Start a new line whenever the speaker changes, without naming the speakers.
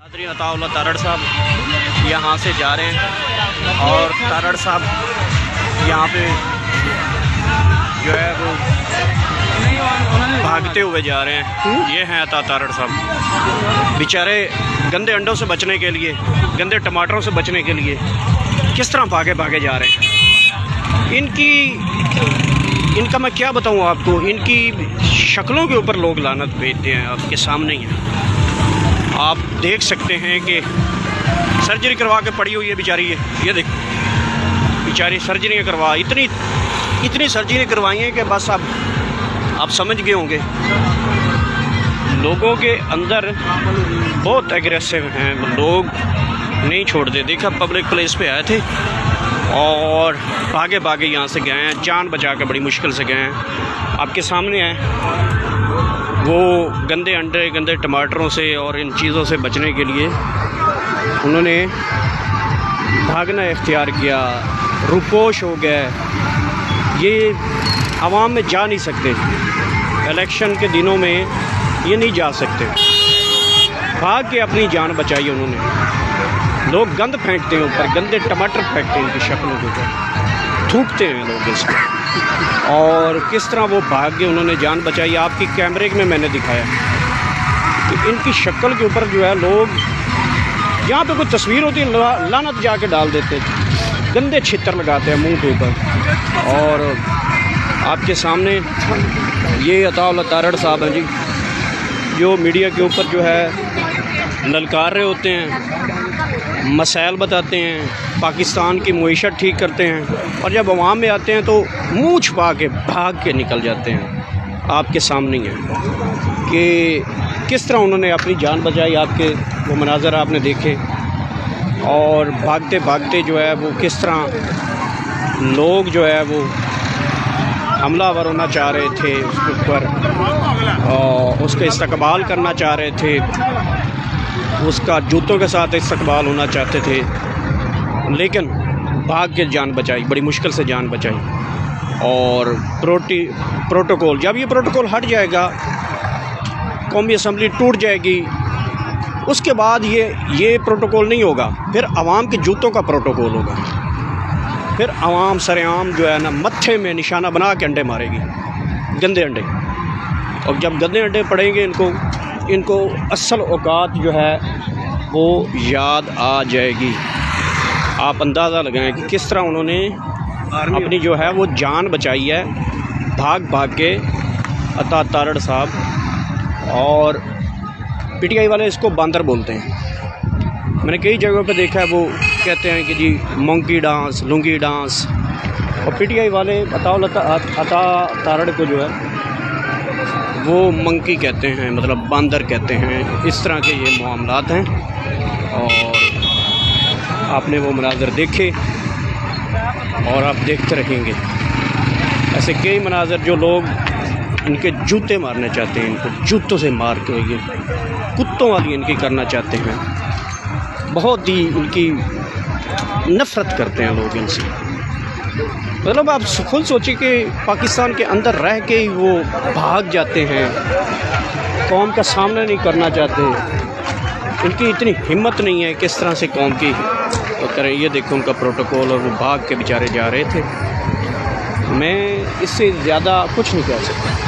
नाज़रीन, अताउल्लाह तारड़ साहब यहाँ से जा रहे हैं और तारड़ साहब यहाँ पे जो है वो भागते हुए जा रहे हैं। ये हैं अता तारड़ साहब, बेचारे गंदे अंडों से बचने के लिए, गंदे टमाटरों से बचने के लिए किस तरह भागे भागे जा रहे हैं। इनका मैं क्या बताऊँ आपको, इनकी शक्लों के ऊपर लोग लानत भेजते हैं। आपके सामने ही है, आप देख सकते हैं कि सर्जरी करवा के पड़ी हुई है बेचारी। ये देखो बेचारी सर्जरी करवा, इतनी सर्जरी करवाई हैं कि बस आप समझ गए होंगे। लोगों के अंदर बहुत एग्रेसिव हैं लोग, नहीं छोड़ते। देखा पब्लिक प्लेस पे आए थे और भागे भागे यहाँ से गए हैं, जान बचा के बड़ी मुश्किल से गए हैं। आपके सामने है वो गंदे अंडे, गंदे टमाटरों से और इन चीज़ों से बचने के लिए उन्होंने भागना इख्तियार किया, रुपोश हो गए। ये आवाम में जा नहीं सकते, इलेक्शन के दिनों में ये नहीं जा सकते। भाग के अपनी जान बचाई उन्होंने। लोग गंद फेंकते हैं ऊपर, गंदे टमाटर फेंकते हैं इनकी शक्लों के ऊपर, थूकते हैं लोग इसको। और किस तरह वो भाग के उन्होंने जान बचाई, आपकी कैमरे में मैंने दिखाया कि इनकी शक्ल के ऊपर जो है लोग, यहाँ पे कोई तस्वीर होती है लानत जाके डाल देते, गंदे छितर लगाते हैं मुंह के ऊपर। और आपके सामने ये अताउल्लाह तारड़ साहब हैं जी, जो मीडिया के ऊपर जो है ललकार रहे होते हैं, मसाइल बताते हैं, पाकिस्तान की मईशत ठीक करते हैं, और जब अवाम में आते हैं तो मुँह छुपा के भाग के निकल जाते हैं। आपके सामने है कि किस तरह उन्होंने अपनी जान बचाई। आपके वो मनाज़र आपने देखे, और भागते भागते जो है वो किस तरह लोग जो है वो हमलावर होना चाह रहे थे उसके ऊपर, और उसका इस्तकबाल करना चाह रहे थे, उसका जूतों के साथ इस्तकबाल होना चाहते थे, लेकिन भाग के जान बचाई, बड़ी मुश्किल से जान बचाई। और प्रोटोकॉल, जब ये प्रोटोकॉल हट जाएगा, कौमी असम्बली टूट जाएगी, उसके बाद ये प्रोटोकॉल नहीं होगा, फिर आवाम के जूतों का प्रोटोकॉल होगा। फिर आवाम सरेआम जो है ना मत्थे में निशाना बना के अंडे मारेगी, गंदे अंडे। और जब गंदे अंडे पड़ेंगे इनको असल औकात जो है वो याद आ जाएगी। आप अंदाज़ा लगाएं कि किस तरह उन्होंने अपनी जो है वो जान बचाई है भाग भाग के, अता तारड़ साहब। और पीटीआई वाले इसको बांदर बोलते हैं। मैंने कई जगहों पे देखा है, वो कहते हैं कि जी मंकी डांस, लुंगी डांस। और पीटीआई वाले अता तारड़ को जो है वो मंकी कहते हैं, मतलब बांदर कहते हैं। इस तरह के ये मामलात हैं। और आपने वो मनाज़र देखे और आप देखते रहेंगे ऐसे कई मनाज़र जो लोग इनके जूते मारना चाहते हैं, इनको जूतों से मार के ये कुत्तों वाली इनकी करना चाहते हैं। बहुत ही इनकी नफ़रत करते हैं लोग इनसे। मतलब आप खुद सोचिए कि पाकिस्तान के अंदर रह के ही वो भाग जाते हैं, कौम का सामना नहीं करना चाहते। इनकी इतनी हिम्मत नहीं है किस तरह से कौम की तो करें। ये देखो उनका प्रोटोकॉल, और वो भाग के बेचारे जा रहे थे। मैं इससे ज़्यादा कुछ नहीं कह सकता।